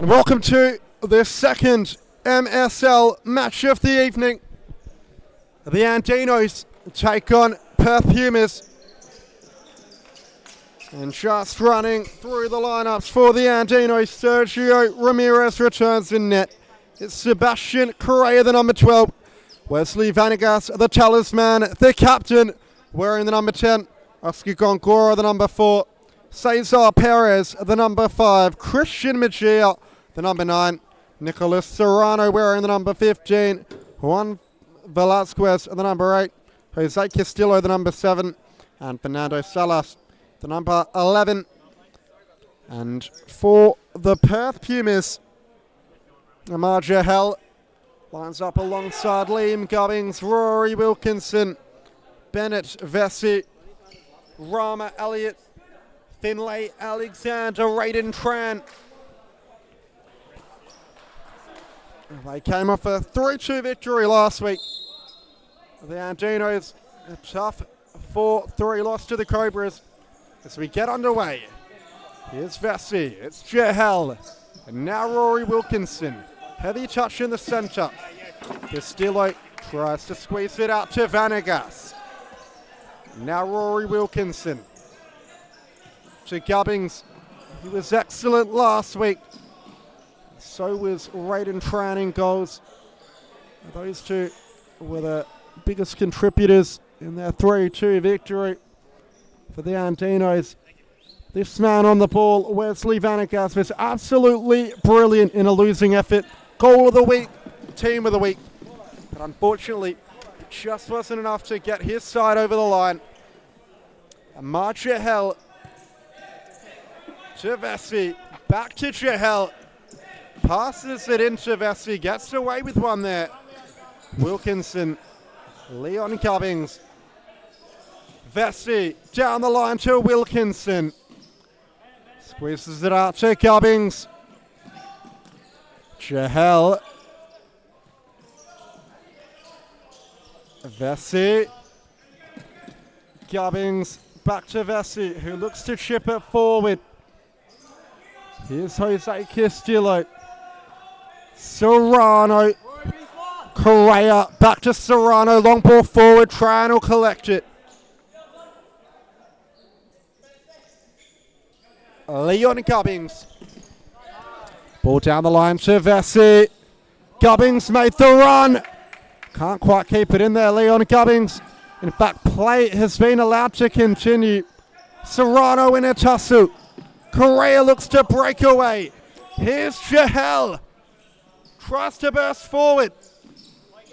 And welcome to the second MSL match of the evening. The Andinos take on Perth Pumas. And just running through the lineups for the Andinos, Sergio Ramirez returns in net. It's Sebastian Correa, the number 12. Wesley Vanegas, the talisman, the captain, wearing the number 10. Oscar Gongora, the number 4. Cesar Perez, the number 5. Christian Mejia, the number 9. Nicolas Serrano, wearing the number 15. Juan Velasquez, the number 8. Jose Castillo, the number 7. And Fernando Salas, the number 11. And for the Perth Pumas, Amar Jahel lines up alongside Liam Gubbings, Rory Wilkinson, Bennett Vesey, Rama Elliott, Finlay Alexander, Raiden Tran. They came off a 3-2 victory last week. The Andinos, a tough 4-3 loss to the Cobras. As we get underway, here's Vesey, it's Jahel, and now Rory Wilkinson. Heavy touch in the centre. Castillo tries to squeeze it out to Vanegas. Now Rory Wilkinson. To Gubbings. He was excellent last week. So was Raiden Tran in goals. Those two were the biggest contributors in their 3-2 victory for the Andinos. This man on the ball, Wesley Vanegas, was absolutely brilliant in a losing effort. Goal of the week, team of the week. But unfortunately, it just wasn't enough to get his side over the line. Amar Jahel to Vesey, back to Jahel. Passes it into Vesey, gets away with one there. Wilkinson, Leon Gubbings. Vesey down the line to Wilkinson. Squeezes it out to Gubbings. Jahel. Vesey. Gubbings back to Vesey, who looks to chip it forward. Here's Jose Castillo. Serrano. Correa back to Serrano. Long ball forward. Tran will collect it. Leon Gubbings. Ball down the line to Vesey. Gubbings made the run. Can't quite keep it in there, Leon Gubbings. In fact, play has been allowed to continue. Serrano in a tussle. Correa looks to break away. Here's Jahel. Tries to burst forward.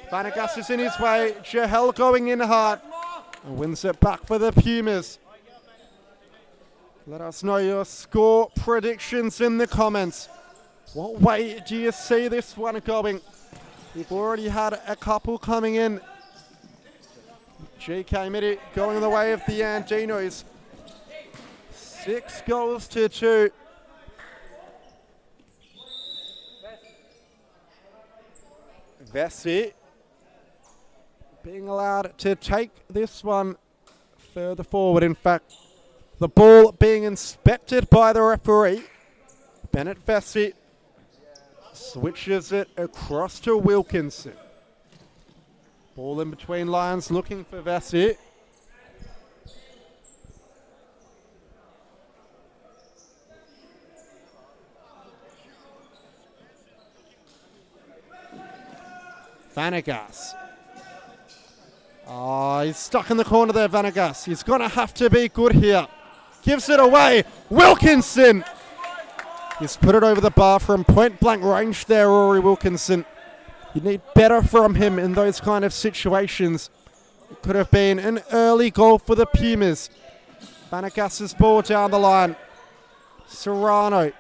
Vanegas is in his way. Jahel going in hard. And wins it back for the Pumas. Let us know your score predictions in the comments. What way do you see this one going? We've already had a couple coming in. GK Midi going the way of the Andinos. 6-2. Vesey being allowed to take this one further forward. In fact, the ball being inspected by the referee. Bennett Vesey switches it across to Wilkinson. Ball in between lines, looking for Vesey. Vanegas. Oh, he's stuck in the corner there, Vanegas. He's going to have to be good here. Gives it away. Wilkinson. He's put it over the bar from point-blank range there, Rory Wilkinson. You need better from him in those kind of situations. It could have been an early goal for the Pumas. Vanegas's ball down the line. Serrano.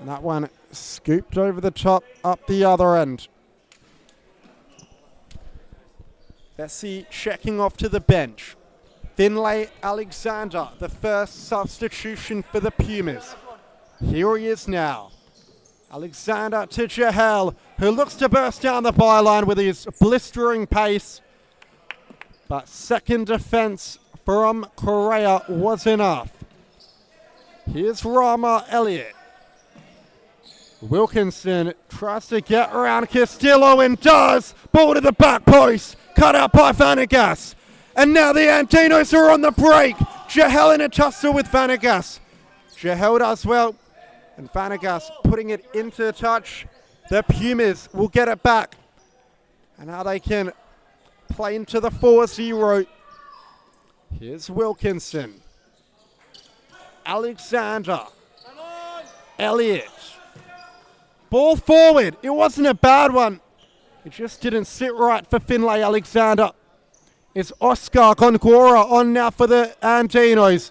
And that one scooped over the top, up the other end. Vesey checking off to the bench. Finlay Alexander, the first substitution for the Pumas. Here he is now. Alexander to Jahel, who looks to burst down the byline with his blistering pace. But second defence from Correa was enough. Here's Rama Elliott. Wilkinson tries to get around Castillo and does. Ball to the back post. Cut out by Vanegas. And now the Andinos are on the break. Jahel in a tussle with Vanegas. Jahel does well. And Vanegas putting it into touch. The Pumas will get it back. And now they can play into the 4-0. Here's Wilkinson. Alexander. Elliott. Ball forward. It wasn't a bad one. It just didn't sit right for Finlay Alexander. It's Oscar Gongora on now for the Andinos.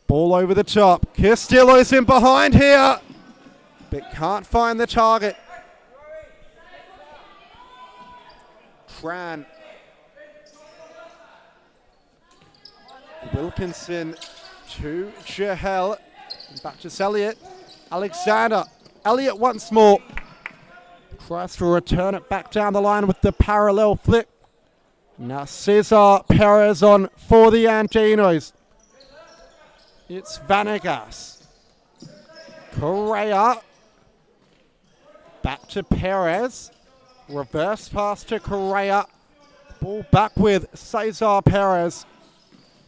Ball over the top. Castillo's in behind here, but can't find the target. Tran. Wilkinson to Jahel. Back to Elliott. Alexander. Elliott once more. Tries to return it back down the line with the parallel flip. Now Cesar Perez on for the Andinos. It's Vanegas. Correa. Back to Perez. Reverse pass to Correa. Ball back with Cesar Perez.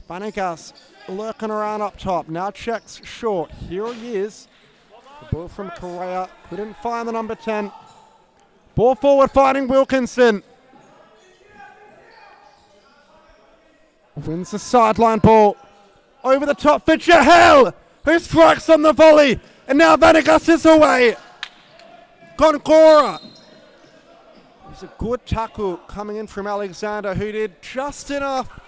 Vanegas lurking around up top. Now checks short. Here he is. The ball from Correa. Couldn't find the number 10. Ball forward finding Wilkinson. Wins the sideline ball. Over the top for Jahel, who strikes on the volley. And now Vanegas is away. Gongora. It was a good tackle coming in from Alexander, who did just enough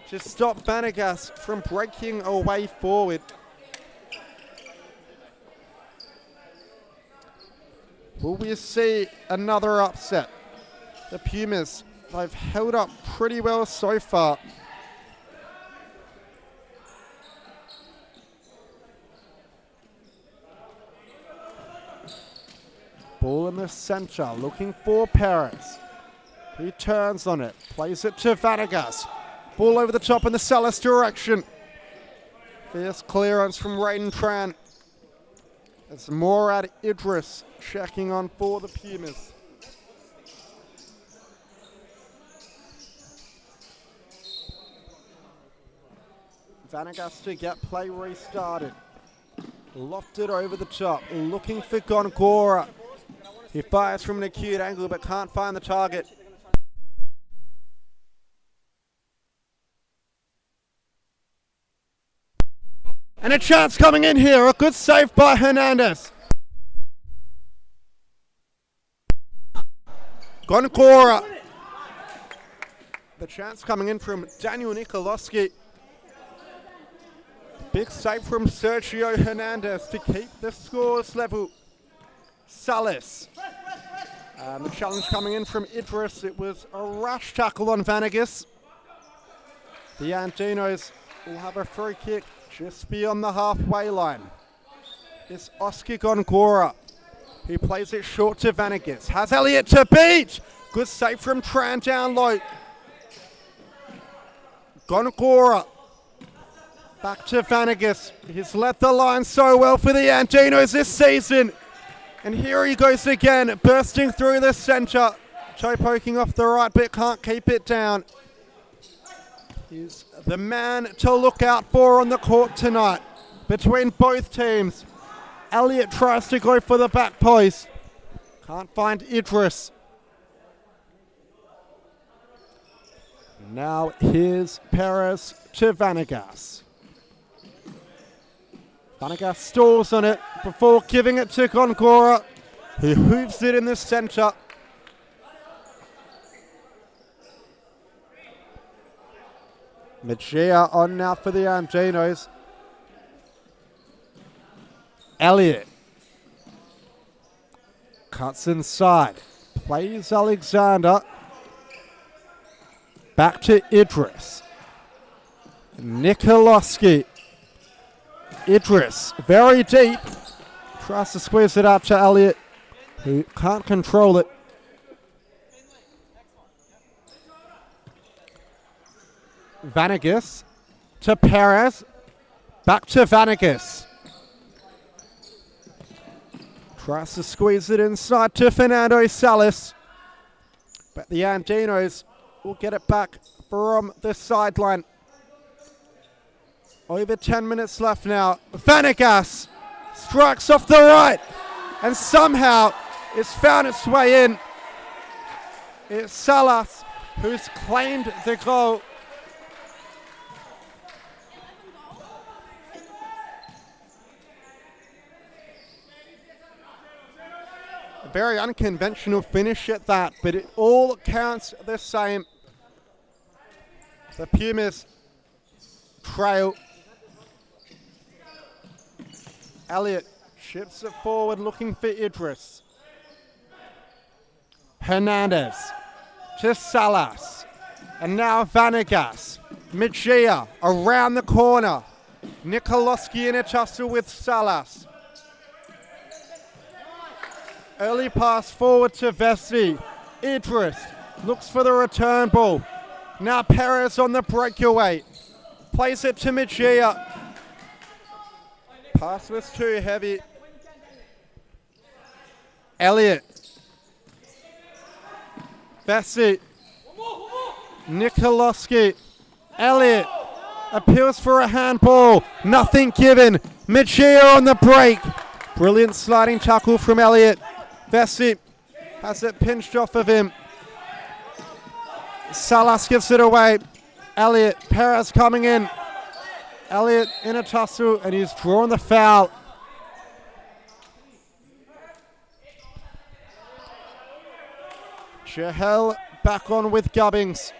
to stop Vanegas from breaking away forward. Will we see another upset? The Pumas, they've held up pretty well so far. Ball in the center, looking for Perez. He turns on it, plays it to Vanegas. Ball over the top in the Salas direction. Fierce clearance from Raiden Tran. It's Morad Idris checking on for the Pumas. Vanegas to get play restarted. Lofted over the top, looking for Gongora. He fires from an acute angle but can't find the target. And a chance coming in here, a good save by Hernandez. Gongora. The chance coming in from Daniel Nikolowski. Big save from Sergio Hernandez to keep the scores level. Salas. The challenge coming in from Idris. It was a rash tackle on Vanegas. The Andinos will have a free kick just beyond the halfway line. It's Oscar Gongora. He plays it short to Vanegas. Has Elliott to beat. Good save from Tran down low. Gongora. Back to Vanegas. He's led the line so well for the Andinos this season. And here he goes again, bursting through the centre. Toe poking off the right bit, can't keep it down. He's the man to look out for on the court tonight between both teams. Elliott tries to go for the back post. Can't find Idris. Now here's Perez to Vanegas. Vanegas stalls on it before giving it to Gongora, who hooves it in the centre. Mejia on now for the Andinos. Elliott cuts inside, plays Alexander. Back to Idris. Nikolowski. Idris, very deep. Tries to squeeze it out to Elliott, who can't control it. Vanegas to Perez. Back to Vanagas. Tries to squeeze it inside to Fernando Salas. But the Andinos will get it back from the sideline. Over 10 minutes left now. Vanagas strikes off the right. And somehow it's found its way in. It's Salas who's claimed the goal. A very unconventional finish at that, but it all counts the same. The Pumas trail. Elliott chips it forward looking for Idris. Hernandez to Salas. And now Vanagas. Mejia around the corner. Nikoloski in a tussle with Salas. Early pass forward to Vessi. Idris looks for the return ball. Now Perez on the breakaway. Plays it to Mejia. Pass was too heavy. Elliott. Vessi. Nikoloski. Elliott appeals for a handball. Nothing given. Mejia on the break. Brilliant sliding tackle from Elliott. Vessi has it pinched off of him. Salas gives it away. Elliott, Perez coming in. Elliott in a tussle and he's drawn the foul. Chahel back on with Gubbings.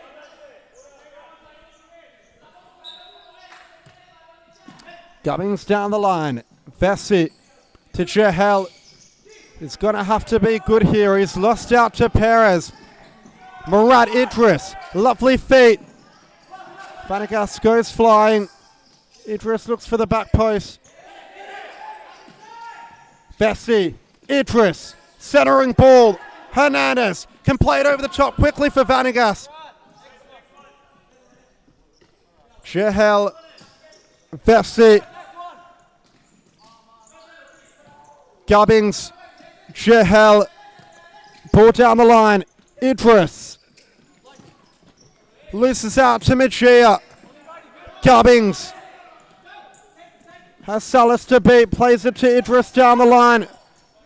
Gubbings down the line. Vessi to Chahel. He's going to have to be good here. He's lost out to Perez. Murad Idris, lovely feet. Vanagas goes flying. Idris looks for the back post. Vessi, Idris, centering ball. Hernandez can play it over the top quickly for Vanagas. Chahel, Vessi. Gubbings. Chahel, ball down the line. Idris loses out to Mejia. Gubbings has Salas to beat, plays it to Idris down the line.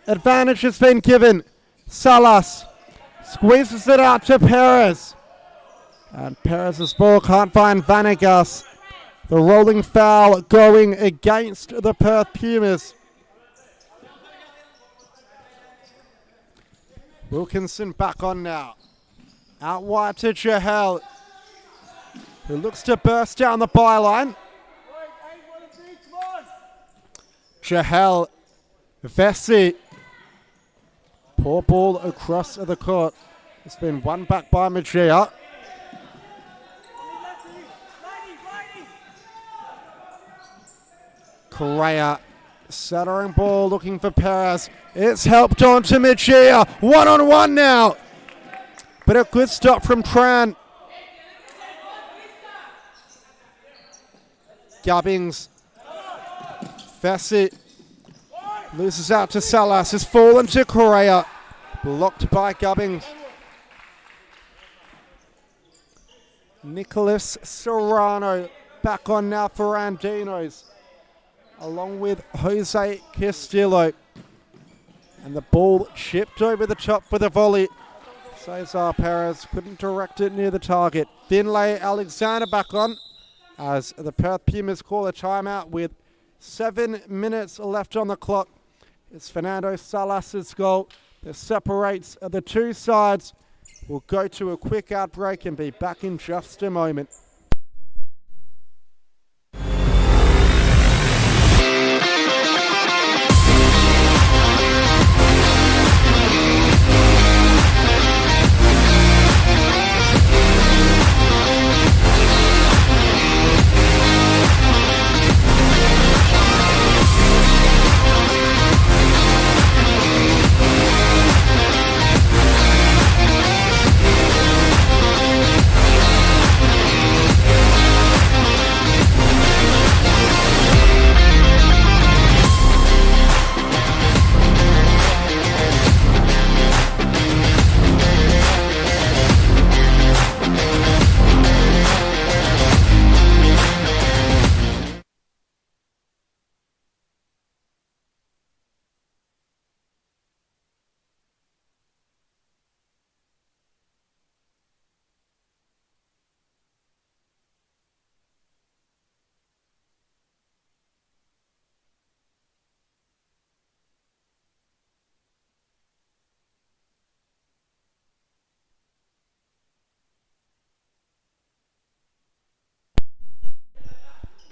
Advantage has been given. Salas squeezes it out to Perez. And Perez's ball can't find Vanagas. The rolling foul going against the Perth Pumas. Wilkinson back on now. Out wide to Chahel, who looks to burst down the byline. Chahel, Vessi. Poor ball across the court. It's been won back by Mejia. Correa, centering ball looking for Perez. It's helped on to Mejia. 1-on-1 now. But a good stop from Tran. Gubbings. Vessi loses out to Salas. Has fallen to Correa. Blocked by Gubbings. Nicholas Serrano back on now for Andinos, along with Jose Castillo. And the ball chipped over the top for the volley. Cesar Perez couldn't direct it near the target. Finlay Alexander back on as the Perth Pumas call a timeout with 7 minutes left on the clock. It's Fernando Salas' goal that separates the two sides. We'll go to a quick outbreak and be back in just a moment.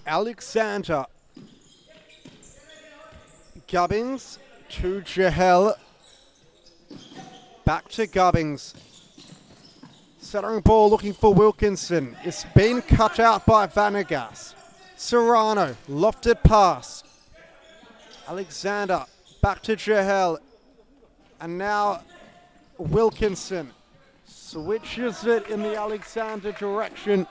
Alexander. Gubbins to Jahel. Back to Gubbins. Centering ball looking for Wilkinson. It's been cut out by Vanegas. Serrano, lofted pass. Alexander, back to Jahel. And now Wilkinson switches it in the Alexander direction.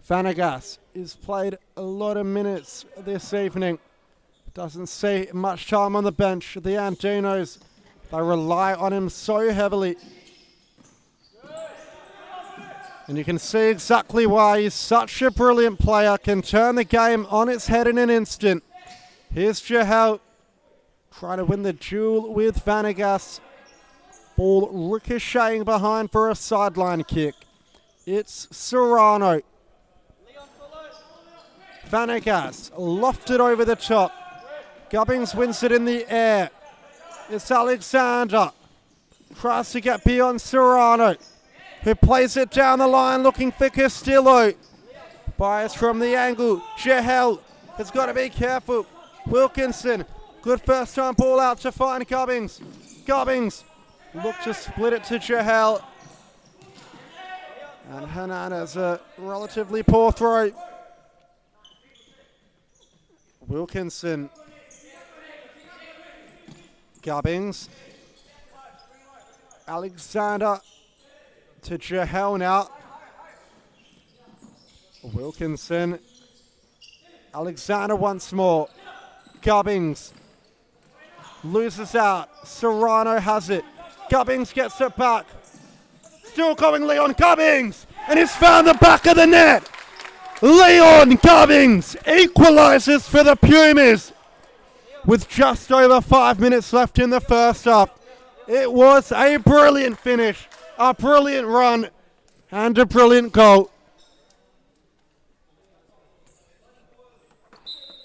Vanegas has played a lot of minutes this evening. Doesn't see much time on the bench. The Andinos, they rely on him so heavily. And you can see exactly why he's such a brilliant player, can turn the game on its head in an instant. Here's Jahel trying to win the duel with Vanegas. Ball ricocheting behind for a sideline kick. It's Serrano. Vanegas lofted over the top. Gubbins wins it in the air. It's Alexander. Tries to get beyond Serrano, who plays it down the line looking for Castillo. Bias from the angle. Jahel has got to be careful. Wilkinson, good first time ball out to find Gubbins. Gubbins look to split it to Jahel. And Hernandez, a relatively poor throw. Wilkinson. Gubbins. Alexander to Jahel now. Wilkinson. Alexander once more. Gubbins loses out. Serrano has it. Gubbins gets it back. Still going Leon Gubbins. And he's found the back of the net. Leon Gubbins equalises for the Pumas with just over 5 minutes left in the first half. It was a brilliant finish, a brilliant run, and a brilliant goal.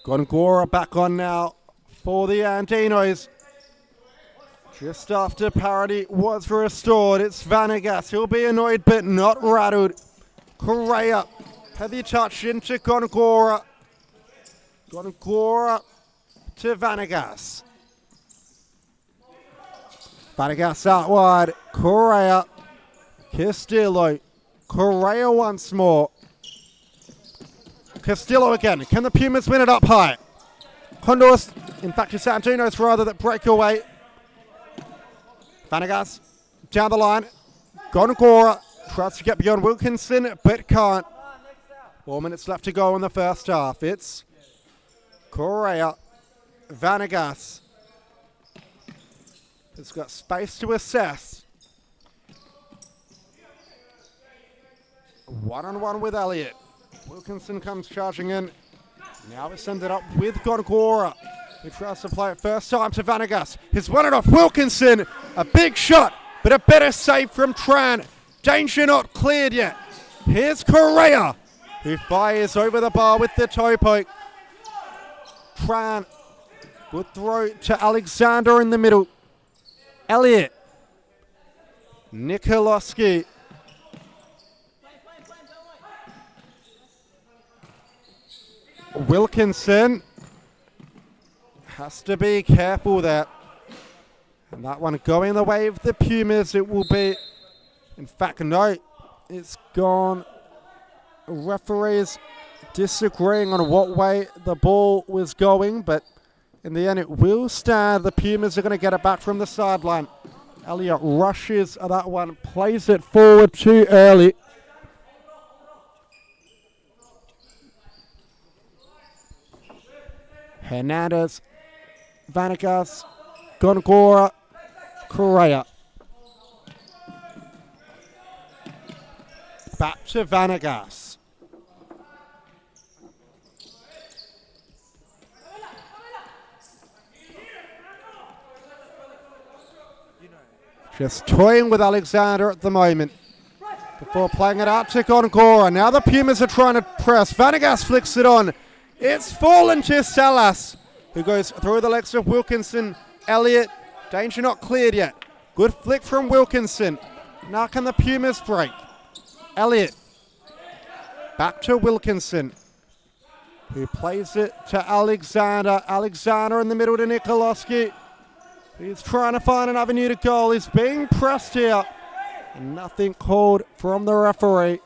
Gongora back on now for the Andinos. Just after parity was restored, it's Vanegas. He'll be annoyed but not rattled. Correa, heavy touch into Gongora. Gongora to Vanegas. Vanegas out wide. Correa. Castillo. Correa once more. Castillo again. Can the Pumas win it up high? Honduras, in fact it's Andinos rather, that break away. Vanegas down the line. Gongora tries to get beyond Wilkinson but can't. 4 minutes left to go in the first half. It's Correa. Vanegas has got space to assess. One-on-one with Elliott. Wilkinson comes charging in. Now it's ended up with Gongora, who tries to play it first time to Vanegas. He's won it off Wilkinson. A big shot, but a better save from Tran. Danger not cleared yet. Here's Correa, who fires over the bar with the toe poke. Tran, good throw to Alexander in the middle. Elliott. Nikolowski. Wilkinson has to be careful there. And that one going the way of the Pumas, it will be. In fact, no, it's gone. Referees disagreeing on what way the ball was going, but in the end it will stand. The Pumas are going to get it back from the sideline. Elliott rushes that one, plays it forward too early. Hernandez, Vanegas, Gongora, Correa. Back to Vanegas. Just toying with Alexander at the moment before playing it out to Gongora. Now the Pumas are trying to press. Vanegas flicks it on. It's fallen to Salas, who goes through the legs of Wilkinson. Elliott, danger not cleared yet. Good flick from Wilkinson. Now can the Pumas break? Elliott. Back to Wilkinson, who plays it to Alexander. Alexander in the middle to Nikoloski. He's trying to find an avenue to goal. He's being pressed here. And nothing called from the referee.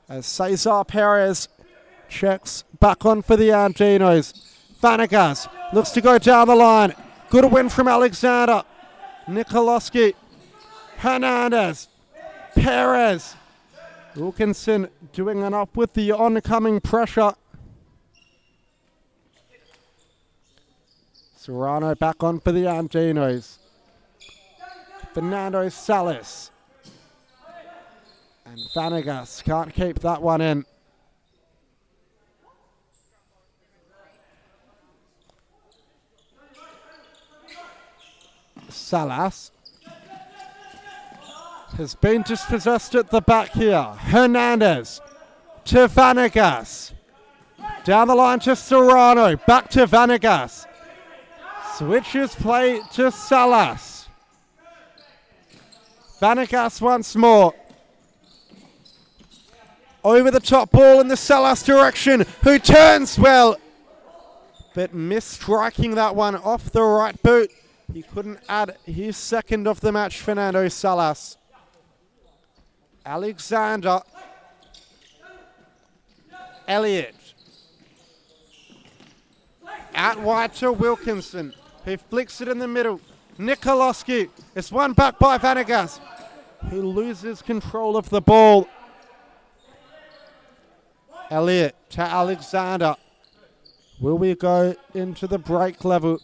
As Cesar Perez checks back on for the Andinos. Vanegas looks to go down the line. Good win from Alexander. Nikoloski. Hernandez. Perez. Wilkinson doing enough with the oncoming pressure. Serrano back on for the Andinos. Fernando Salas. And Vanegas can't keep that one in. Salas has been dispossessed at the back here. Hernandez to Vanegas. Down the line to Serrano. Back to Vanegas. Switches play to Salas. Vanegas once more. Over the top ball in the Salas direction. Who turns well. But missed striking that one off the right boot. He couldn't add his second of the match, Fernando Salas. Alexander. Elliott. Out wide to Wilkinson. He flicks it in the middle. Nikoloski. It's won back by Vanegas. He loses control of the ball. Elliott to Alexander. Will we go into the break level?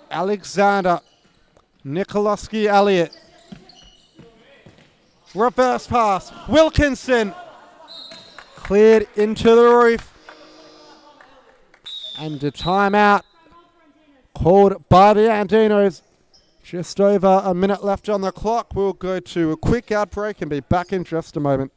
Alexander. Nikoloski, Elliott. Reverse pass. Wilkinson. Cleared into the roof. And a timeout called by the Andinos. Just over a minute left on the clock. We'll go to a quick ad break and be back in just a moment.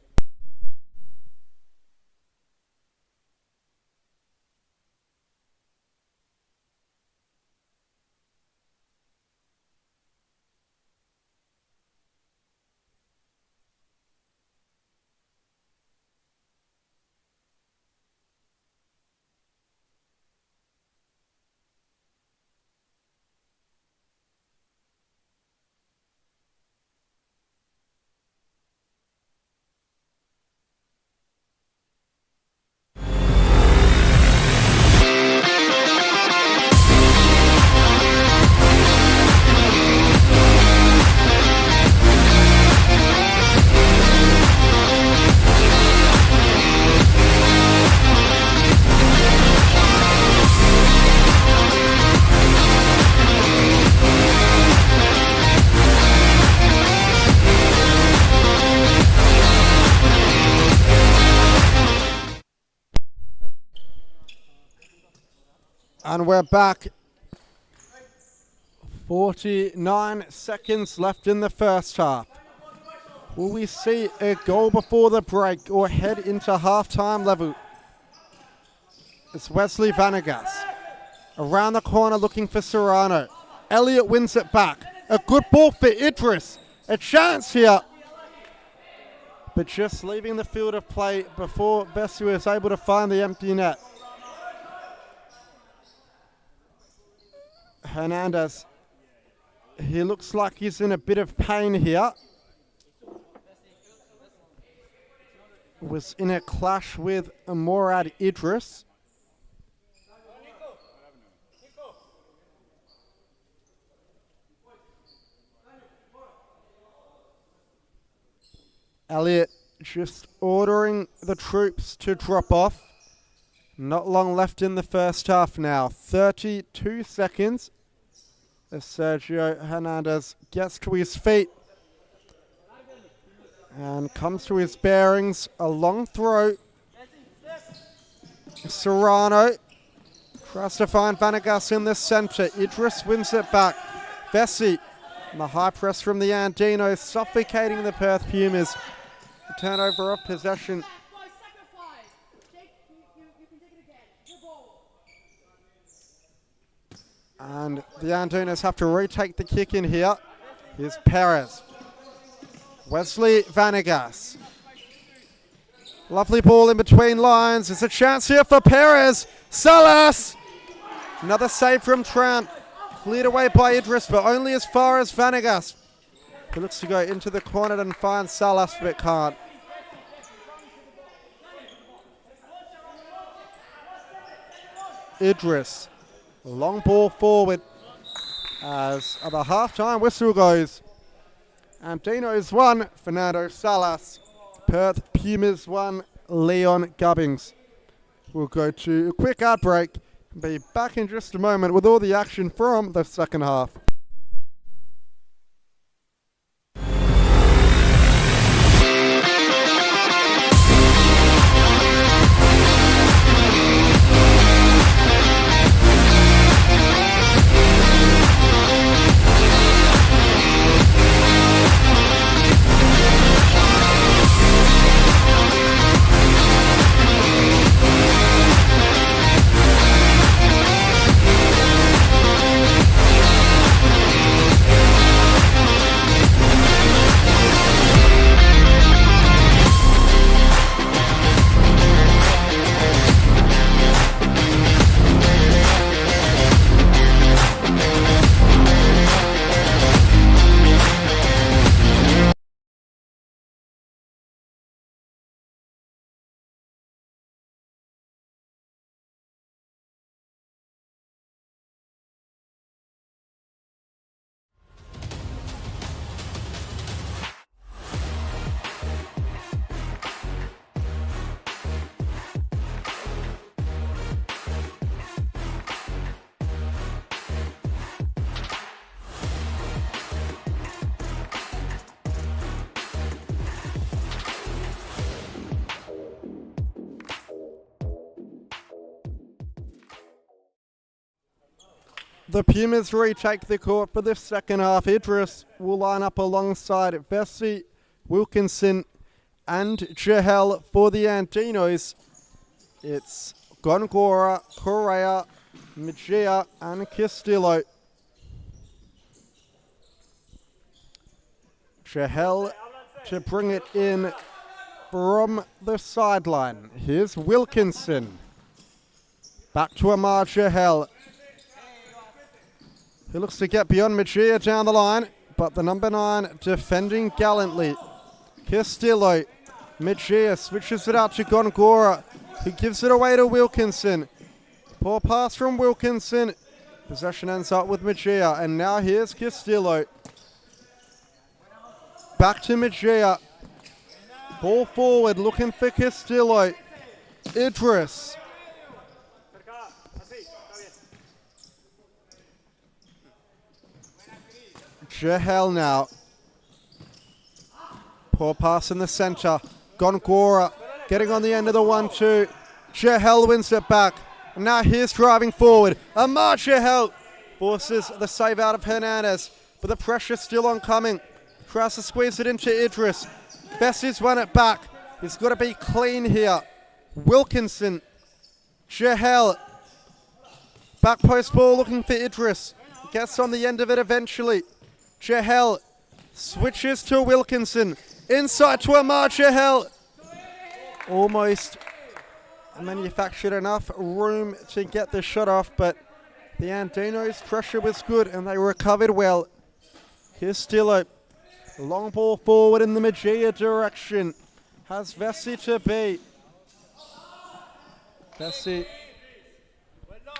And we're back. 49 seconds left in the first half. Will we see a goal before the break or head into half-time level? It's Wesley Vanegas. Around the corner looking for Serrano. Elliott wins it back. A good ball for Idris. A chance here. But just leaving the field of play before Bessie was able to find the empty net. Hernandez, he looks like he's in a bit of pain here. Was in a clash with Morad Idris. Elliott just ordering the troops to drop off. Not long left in the first half now. 32 seconds. As Sergio Hernandez gets to his feet and comes to his bearings. A long throw. Serrano tries to find Vanegas in the centre. Idris wins it back. Vessi and the high press from the Andinos suffocating the Perth Pumas. A turnover of possession. And the Andinos have to retake the kick in here. Here's Perez. Wesley Vanegas. Lovely ball in between lines. It's a chance here for Perez. Salas. Another save from Tran. Cleared away by Idris, but only as far as Vanegas. He looks to go into the corner and find Salas, but can't. Idris. Long ball forward as the half-time whistle goes. Andinos 1, Fernando Salas. Perth Pumas 1, Leon Gubbings. We'll go to a quick ad break and be back in just a moment with all the action from the second half. The Pumas retake the court for the second half. Idris will line up alongside Vesey, Wilkinson and Jahel for the Andinos. It's Gongora, Correa, Mejia and Castillo. Jahel to bring it in from the sideline. Here's Wilkinson. Back to Amar Jahel. He looks to get beyond Mejia down the line, but the number 9 defending gallantly. Castillo. Mejia switches it out to Gongora, who gives it away to Wilkinson. Poor pass from Wilkinson. Possession ends up with Mejia, and now here's Castillo. Back to Mejia. Ball forward, looking for Castillo. Idris. Jahel now. Poor pass in the centre. Gongora getting on the end of the 1-2. Jahel wins it back. And now here's driving forward. Amar Jahel forces the save out of Hernandez. But the pressure's still on coming. Tries to squeeze it into Idris. Vesey's won it back. He's got to be clean here. Wilkinson. Jahel. Back post ball looking for Idris. Gets on the end of it eventually. Jahel switches to Wilkinson. Inside to Amar Jahel. Almost manufactured enough room to get the shot off, but the Andinos' pressure was good and they recovered well. Here's Stillo. Long ball forward in the Mejia direction. Has Vesey to beat. Vesey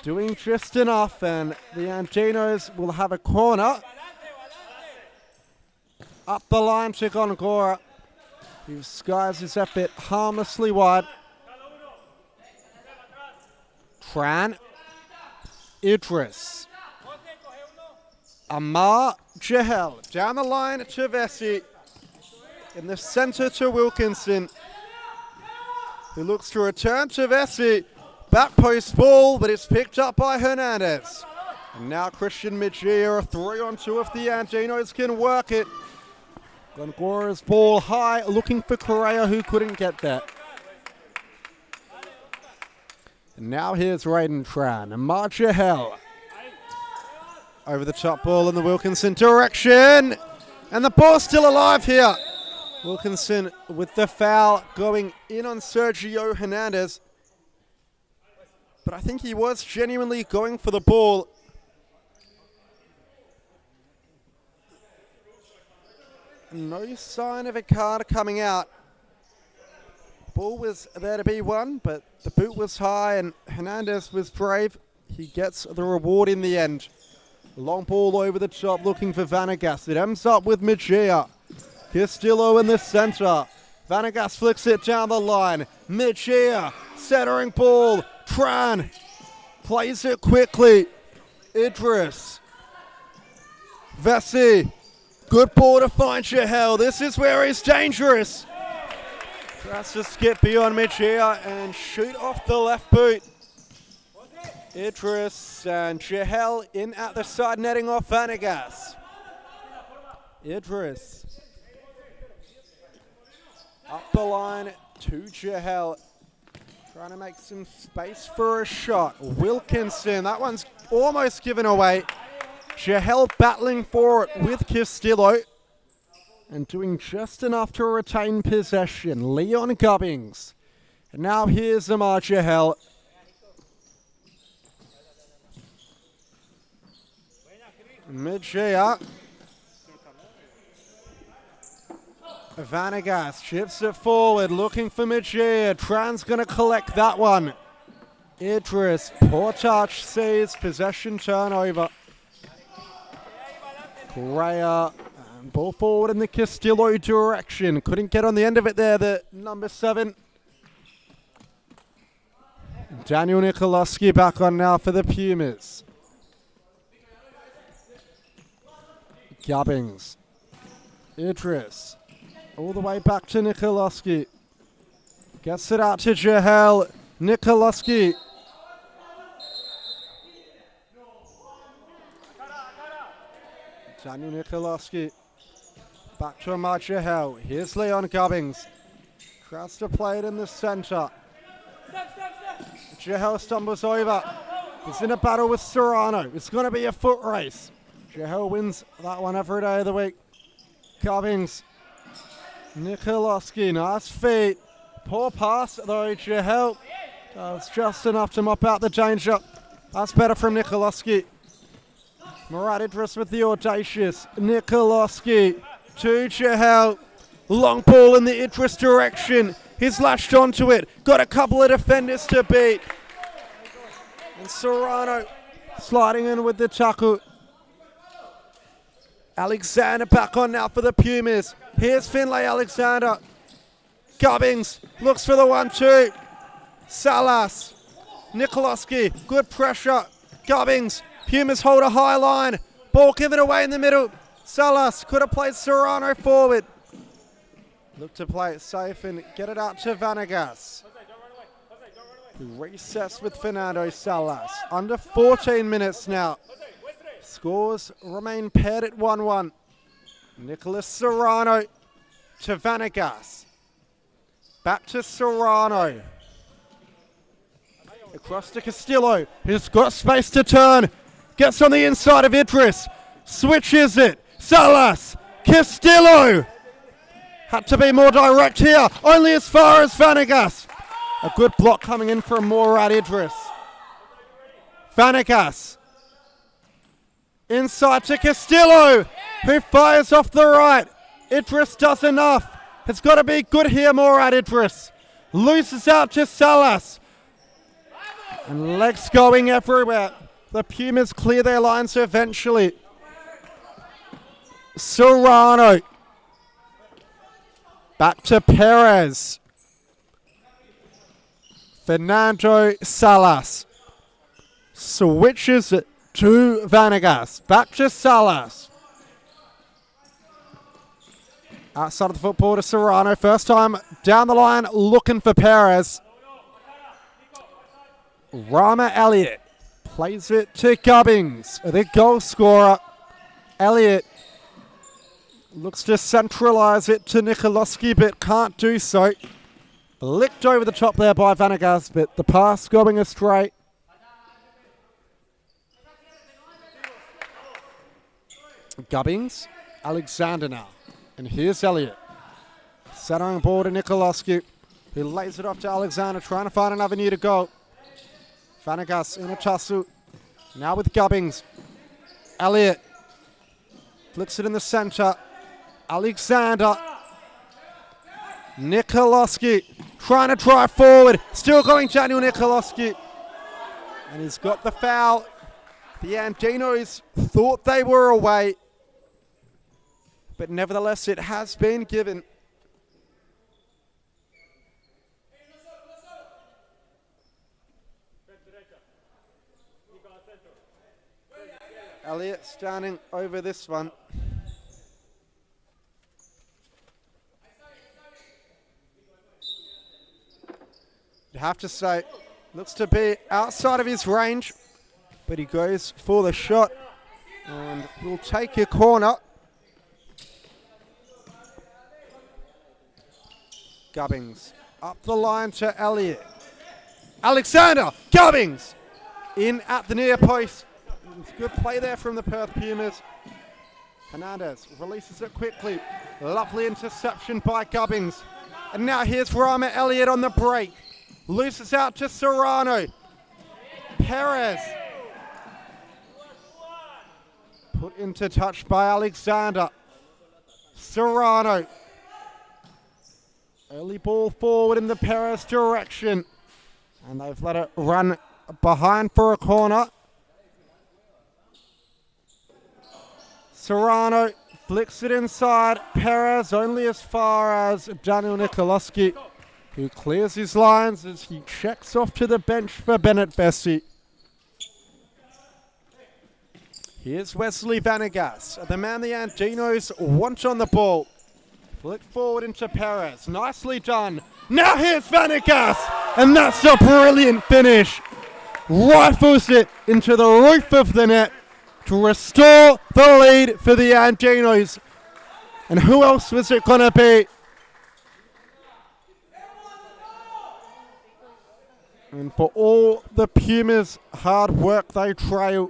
doing just enough, and the Andinos will have a corner. Up the line to Gongora, who skies his effort harmlessly wide. Tran. Idris. Amar Jahel. Down the line to Vesey. In the centre to Wilkinson, who looks to return to Vesey. Back post ball, but it's picked up by Hernandez. And now Christian Mejia, a 3-on-2 if the Andinos can work it. Gongora's ball high, looking for Correa, who couldn't get that. And now here's Raiden Tran. Amar Jahel. Over the top ball in the Wilkinson direction. And the ball's still alive here. Wilkinson with the foul going in on Sergio Hernandez. But I think he was genuinely going for the ball. No sign of a card coming out. Ball was there to be won, but the boot was high and Hernandez was brave. He gets the reward in the end. Long ball over the top looking for Vanegas. It ends up with Mejia. Castillo in the center. Vanegas flicks it down the line. Mejia, centering ball. Tran plays it quickly. Idris. Vessi. Good ball to find Chahel. This is where he's dangerous. Tries to skip beyond Mejia and shoot off the left boot. Idris and Chahel in at the side, netting off Vanegas. Idris. Up the line to Chahel. Trying to make some space for a shot. Wilkinson, that one's almost given away. Chahel battling for it with Castillo. And doing just enough to retain possession. Leon Gubbings. And now here's Amar Chahel. Mejia. Vanegas chips it forward, looking for Mejia. Tran's going to collect that one. Idris, poor touch, sees possession turnover. Correa, ball forward in the Castillo direction. Couldn't get on the end of it there, the number 7. Daniel Nikolowski back on now for the Pumas. Gubbings. Idris. All the way back to Nikolowski. Gets it out to Chahel. Nikolowski. Daniel Nikolowski. Back to Amar Chahel. Here's Leon Gubbings. Tries to play it in the center. Chahel stumbles over. He's in a battle with Serrano. It's going to be a foot race. Chahel wins that one every day of the week. Gubbings. Nikolowski, nice feet. Poor pass though, Chahel does just enough to mop out the danger. That's better from Nikolowski. Murad Idris with the audacious. Nikolowski to Chahel. Long ball in the Idris direction. He's latched onto it. Got a couple of defenders to beat. And Serrano sliding in with the tackle. Alexander back on now for the Pumas. Here's Finlay Alexander. Gubbings looks for the 1-2. Salas. Nikolowski. Good pressure. Gubbings. Pumas hold a high line. Ball given away in the middle. Salas could have played Serrano forward. Look to play it safe and get it out to Vanegas. Who resets with Fernando Salas. Under 14 minutes now. Scores remain paired at 1-1. Nicholas Serrano to Vanegas. Back to Serrano. Across to Castillo, who's got space to turn. Gets on the inside of Idris. Switches it. Salas. Castillo. Had to be more direct here. Only as far as Vanegas. A good block coming in from Murad Idris. Vanegas. Inside to Castillo, who fires off the right. Idris does enough. It's got to be good here, Murad Idris. Loses out to Salas. And legs going everywhere. The Pumas clear their lines eventually. Serrano. Back to Perez. Fernando Salas. Switches it to Vanegas. Back to Salas. Outside of the football to Serrano. First time down the line looking for Perez. Rama Elliott plays it to Gubbings, the goal scorer. Elliott looks to centralise it to Nikolowski, but can't do so. Licked over the top there by Vanegas, but the pass going astray. Gubbings, Alexander now. And here's Elliott. Centering ball to Nikoloski, who lays it off to Alexander, trying to find an avenue to go. Vanegas in a tussle. Now with Gubbings. Elliott flicks it in the center. Alexander. Nikoloski trying to drive forward. Still going Daniel Nikoloski. And he's got the foul. The Andinos thought they were away, but nevertheless it has been given. Elliott standing over this one. You have to say, looks to be outside of his range, but he goes for the shot and will take a corner. Gubbings up the line to Elliott. Alexander Gubbings in at the near post. Good play there from the Perth Pumas. Hernandez releases it quickly. Lovely interception by Gubbings. And now here's Rama Elliott on the break. Loses out to Serrano. Perez. Put into touch by Alexander. Serrano. Early ball forward in the Perez direction. And they've let it run behind for a corner. Serrano flicks it inside. Perez only as far as Daniel Nikoloski, who clears his lines as he checks off to the bench for Bennett Bessie. Here's Wesley Vanegas, the man the Andinos want on the ball. Flick forward into Perez. Nicely done. Now here's Vanegas, and that's a brilliant finish. Rifles it into the roof of the net to restore the lead for the Andinos. And who else was it going to be? And for all the Pumas' hard work, they trail.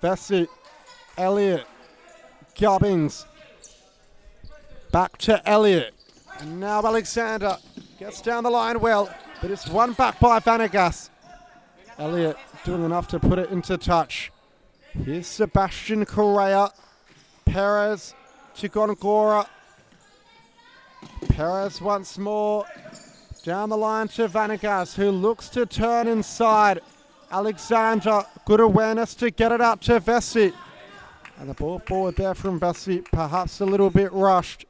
Vesey, Elliott, Gubbings. Back to Elliott. And now Alexander gets down the line well, but it's won back by Vanegas. Elliott doing enough to put it into touch. Here's Sebastian Correa. Perez to Gongora. Perez once more. Down the line to Vanegas, who looks to turn inside. Alexander, good awareness to get it out to Vesey. And the ball forward there from Vesey, perhaps a little bit rushed.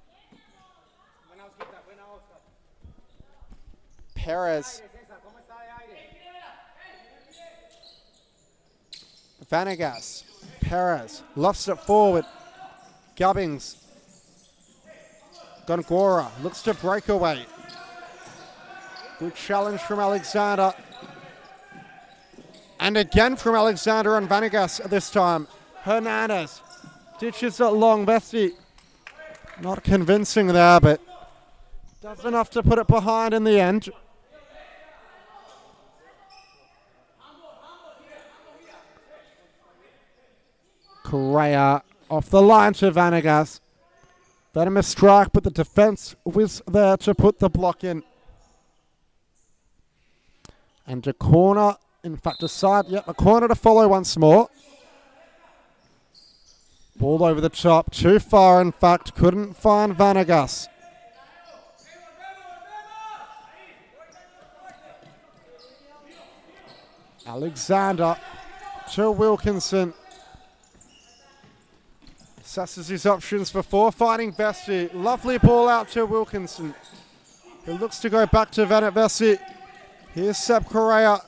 Perez. Vanegas. Perez lofts it forward. Gubbings. Gongora looks to break away. Good challenge from Alexander. And again from Alexander and Vanegas this time. Hernandez ditches it long. Vesey not convincing there, but does enough to put it behind in the end. Correa off the line to Vanegas. Venomous strike, but the defense was there to put the block in. And a corner, in fact a side, yep, a corner to follow once more. Ball over the top, too far in fact, couldn't find Vanegas. Alexander to Wilkinson. Assesses his options before finding Vesey. Lovely ball out to Wilkinson, who looks to go back to Bennett Vesey. Here's Seb Correa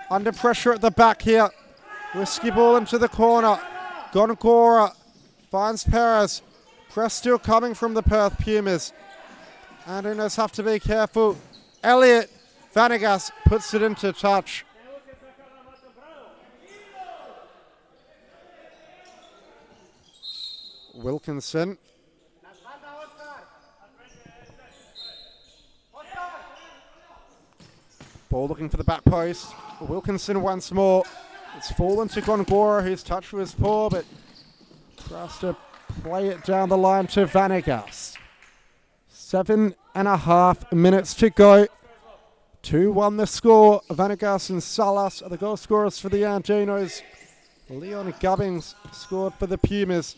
under pressure at the back here. Risky ball into the corner. Gongora finds Perez. Press still coming from the Perth Pumas. Andinos have to be careful. Elliott, Vanegas puts it into touch. Wilkinson. Ball looking for the back post. Wilkinson once more. It's fallen to Gongora, whose touch was poor, but tries to play it down the line to Vanegas. 7.5 minutes to go. 2-1 the score. Vanegas and Salas are the goal scorers for the Andinos. Leon Gubbins scored for the Pumas.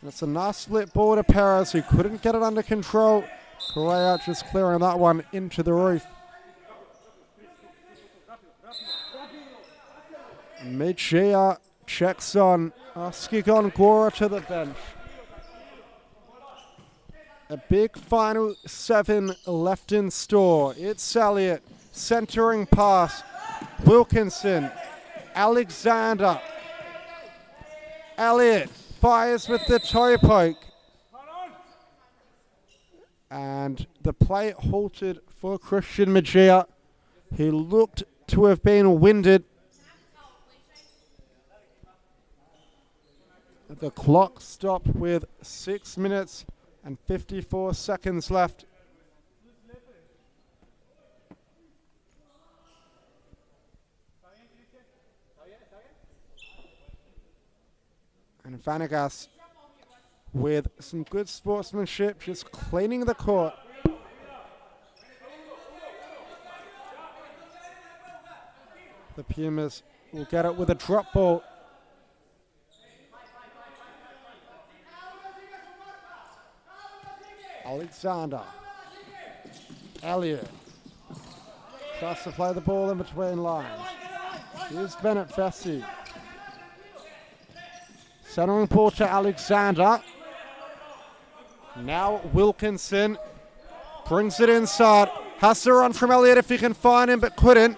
And it's a nice split ball to Perez, who couldn't get it under control. Correa just clearing that one into the roof. Mejia checks on. Askigon Gora to the bench. A big final 7 left in store. It's Elliott. Centering pass. Wilkinson. Alexander. Elliott fires with the toe poke. And the play halted for Christian Mejia. He looked to have been winded. The clock stopped with 6 minutes and 54 seconds left. And Vanegas with some good sportsmanship, just cleaning the court. The Pumas will get it with a drop ball. Alexander. Elliott tries to play the ball in between lines. Here's Bennett Fessy. Centering ball to Alexander. Now Wilkinson brings it inside. Has to run from Elliott if he can find him, but couldn't.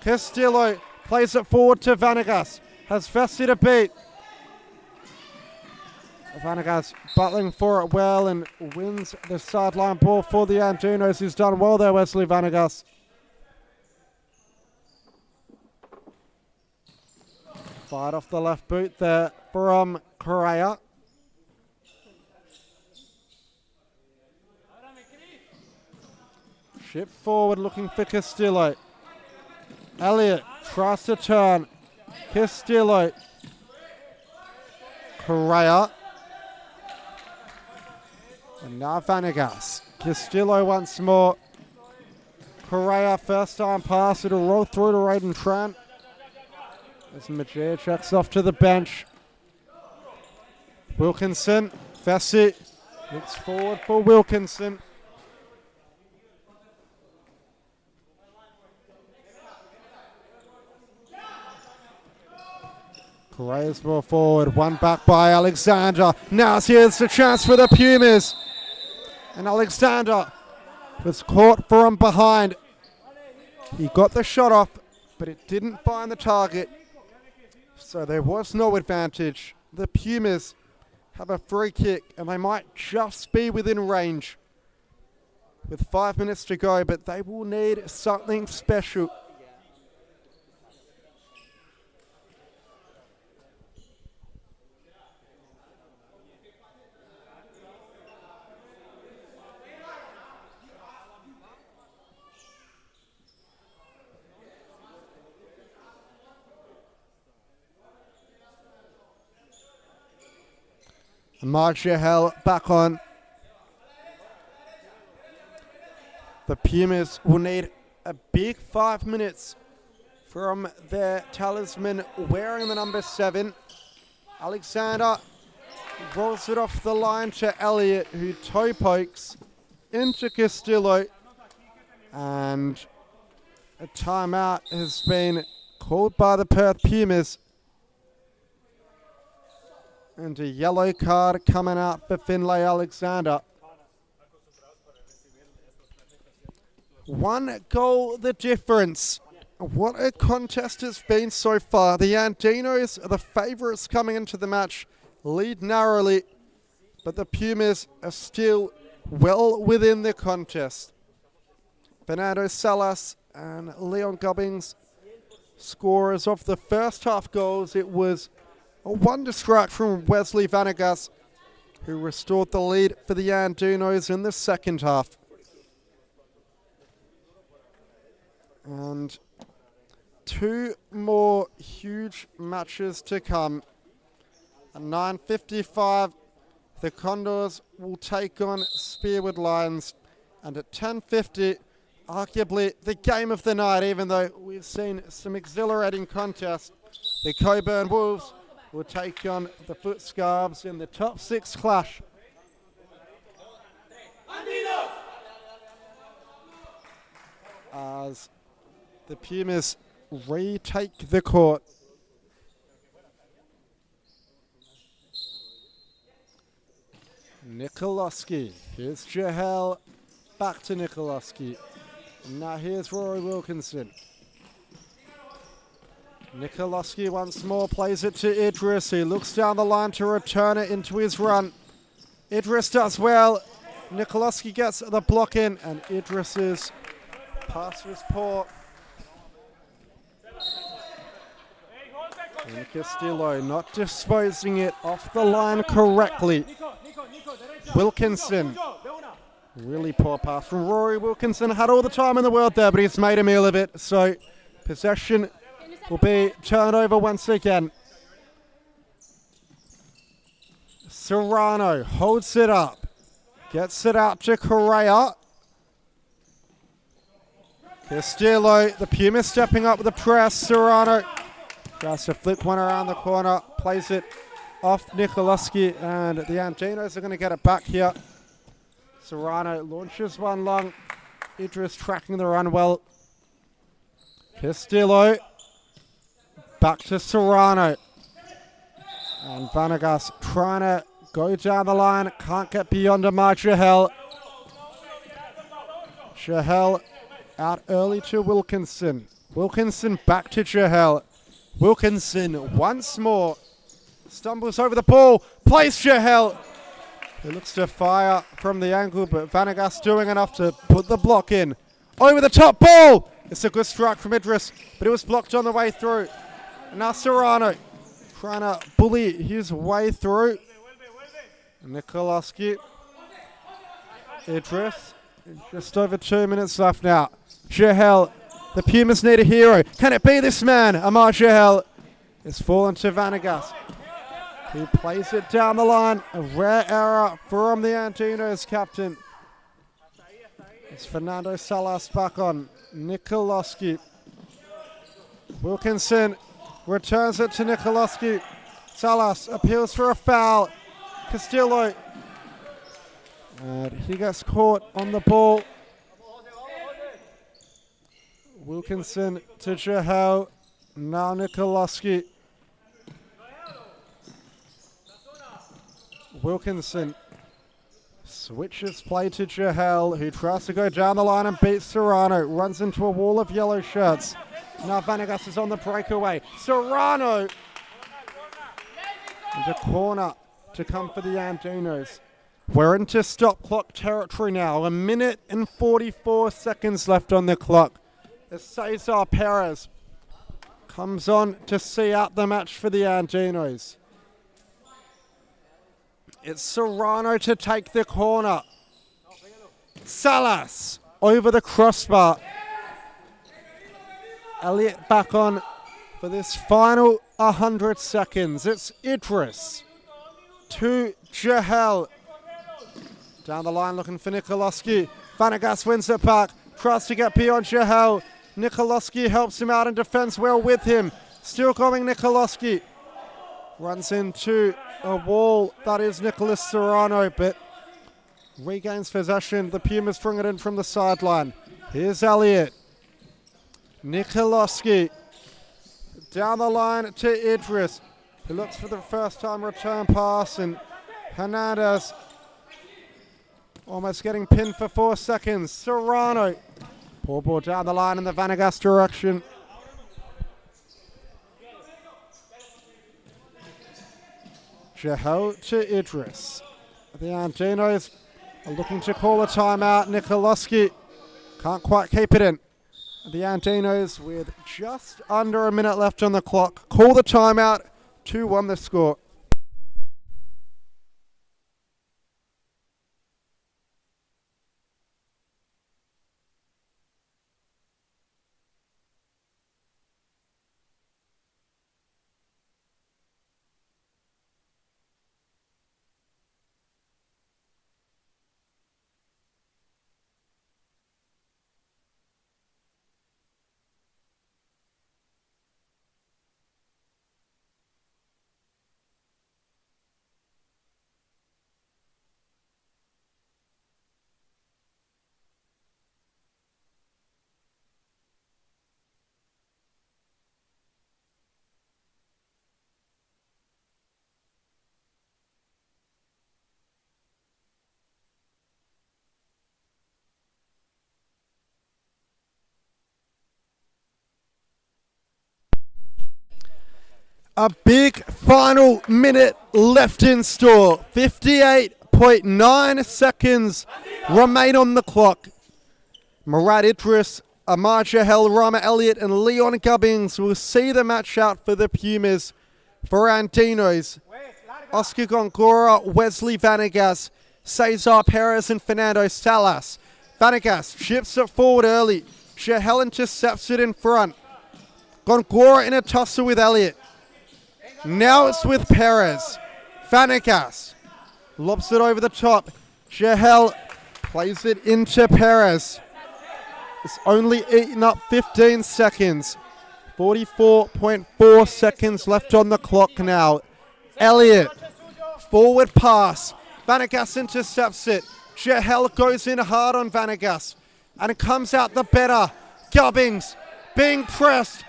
Castillo plays it forward to Vanegas. Has Fessy to beat. Vanegas battling for it well and wins the sideline ball for the Andinos. He's done well there, Wesley Vanegas. Fired off the left boot there from Correa. Chip forward looking for Castillo. Elliott tries to turn. Castillo. Correa. And now Vanegas. Castillo once more. Correa, first time pass. It'll roll through to Raiden Tran. As Mejia checks off to the bench. Wilkinson. Fessy looks forward for Wilkinson. Correa's ball forward. One back by Alexander. Now here's the chance for the Pumas. And Alexander was caught from behind. He got the shot off, but it didn't find the target. So there was no advantage. The Pumas have a free kick, and they might just be within range with 5 minutes to go, but they will need something special. Marshall back on. The Pumas will need a big 5 minutes from their talisman wearing the number 7. Alexander rolls it off the line to Elliott, who toe pokes into Castillo. And a timeout has been called by the Perth Pumas. And a yellow card coming out for Finlay Alexander. 1 goal the difference. What a contest it's been so far. The Andinos are the favourites coming into the match, lead narrowly, but the Pumas are still well within the contest. Bernardo Salas and Leon Gubbins, scorers of the first half goals. It was a wonder strike from Wesley Vanegas, who restored the lead for the Andinos in the second half. And 2 more huge matches to come. At 9:55, the Condors will take on Spearwood Lions. And at 10:50, arguably the game of the night, even though we've seen some exhilarating contests, the Coburn Wolves will take on the Footscarves in the top 6 clash. Andinos! As the Pumas retake the court. Nikoloski, here's Jahel, back to Nikoloski. And now here's Rory Wilkinson. Nikoloski once more plays it to Idris. He looks down the line to return it into his run. Idris does well. Nikoloski gets the block in, and Idris's pass was poor. And Castillo not disposing it off the line correctly. Wilkinson, really poor pass from Rory Wilkinson. Had all the time in the world there, but he's made a meal of it. So possession will be turned over once again. Serrano holds it up. Gets it out to Correa. Castillo, the Pumas stepping up with the press. Serrano tries to flip one around the corner. Plays it off Nikoloski, and the Andinos are going to get it back here. Serrano launches one long. Idris tracking the run well. Castillo. Back to Serrano. And Vanegas trying to go down the line. Can't get beyond Amar Jahel. Jahel out early to Wilkinson. Wilkinson back to Jahel. Wilkinson once more. Stumbles over the ball. Plays Jahel. He looks to fire from the angle, but Vanegas doing enough to put the block in. Over the top ball. It's a good strike from Idris, but it was blocked on the way through. And now Serrano trying to bully his way through. Nikoloski. Idris. Just over 2 minutes left now. Jahel. The Pumas need a hero. Can it be this man? Amar Jahel. It's fallen to Vanegas. He plays it down the line. A rare error from the Andinos captain. It's Fernando Salas back on. Nikoloski. Wilkinson returns it to Nikoloski. Salas appeals for a foul. Castillo. And he gets caught on the ball. Wilkinson to Jahel. Now Nikoloski. Wilkinson switches play to Jahel, who tries to go down the line and beats Serrano. Runs into a wall of yellow shirts. Now Vanegas is on the breakaway. Serrano! And a corner to come for the Andinos. We're into stop clock territory now. 1 minute and 44 seconds left on the clock. As Cesar Perez comes on to see out the match for the Andinos. It's Serrano to take the corner. Salas over the crossbar. Elliott back on for this final 100 seconds. It's Idris to Jahel. Down the line looking for Nikoloski. Vanegas wins it back. Tries to get beyond Jahel. Nikoloski helps him out in defense well with him. Still going Nikoloski. Runs into a wall. That is Nicholas Serrano, but regains possession. The Pumas bring it in from the sideline. Here's Elliott. Nikoloski. Down the line to Idris, who looks for the first time return pass, and Hernandez almost getting pinned for 4 seconds. Serrano. Poor ball down the line in the Vanegas direction. Jahel to Idris. The Andinos are looking to call a timeout. Nikoloski can't quite keep it in. The Andinos, with just under a minute left on the clock, call the timeout. 2-1 the score. A big final minute left in store. 58.9 seconds remain on the clock. Murad Idris, Amar Jahel, Rama Elliott and Leon Gubbins will see the match out for the Pumas. For Andinos, Oscar Gongora, Wesley Vanegas, Cesar Perez and Fernando Salas. Vanegas chips it forward early. Jahel intercepts it in front. Gongora in a tussle with Elliott. Now it's with Perez. Vanegas lobs it over the top. Jahel plays it into Perez. It's only eaten up 15 seconds. 44.4 seconds left on the clock now. Elliott, forward pass. Vanegas intercepts it. Jahel goes in hard on Vanegas. And it comes out the better. Gubbins being pressed.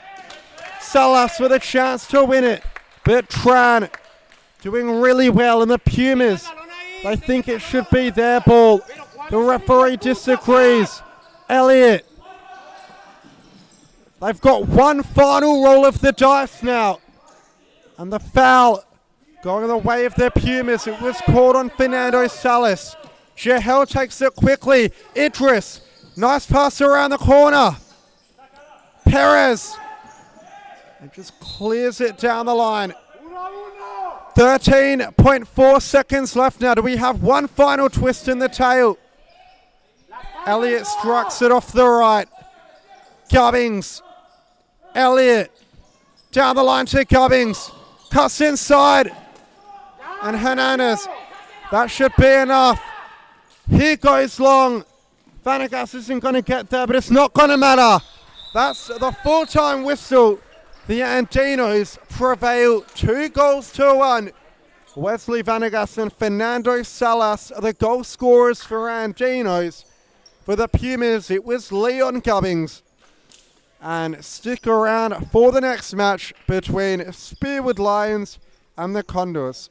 Salas with a chance to win it. Bertrand doing really well in the Pumas. They think it should be their ball. The referee disagrees. Elliott. They've got one final roll of the dice now. And the foul going the way of the Pumas. It was called on Fernando Salas. Jahel takes it quickly. Idris. Nice pass around the corner. Perez. And just clears it down the line. 13.4 seconds left now. Do we have one final twist in the tail? Elliott strikes it off the right. Gubbins. Elliott. Down the line to Gubbins. Cuts inside. And Hernandez. That should be enough. Here goes long. Vanegas isn't going to get there, but it's not going to matter. That's the full-time whistle. The Andinos prevail 2-1. Wesley Vanegas and Fernando Salas are the goal scorers for Andinos. For the Pumas, it was Leon Gubbins. And stick around for the next match between Spearwood Lions and the Condors.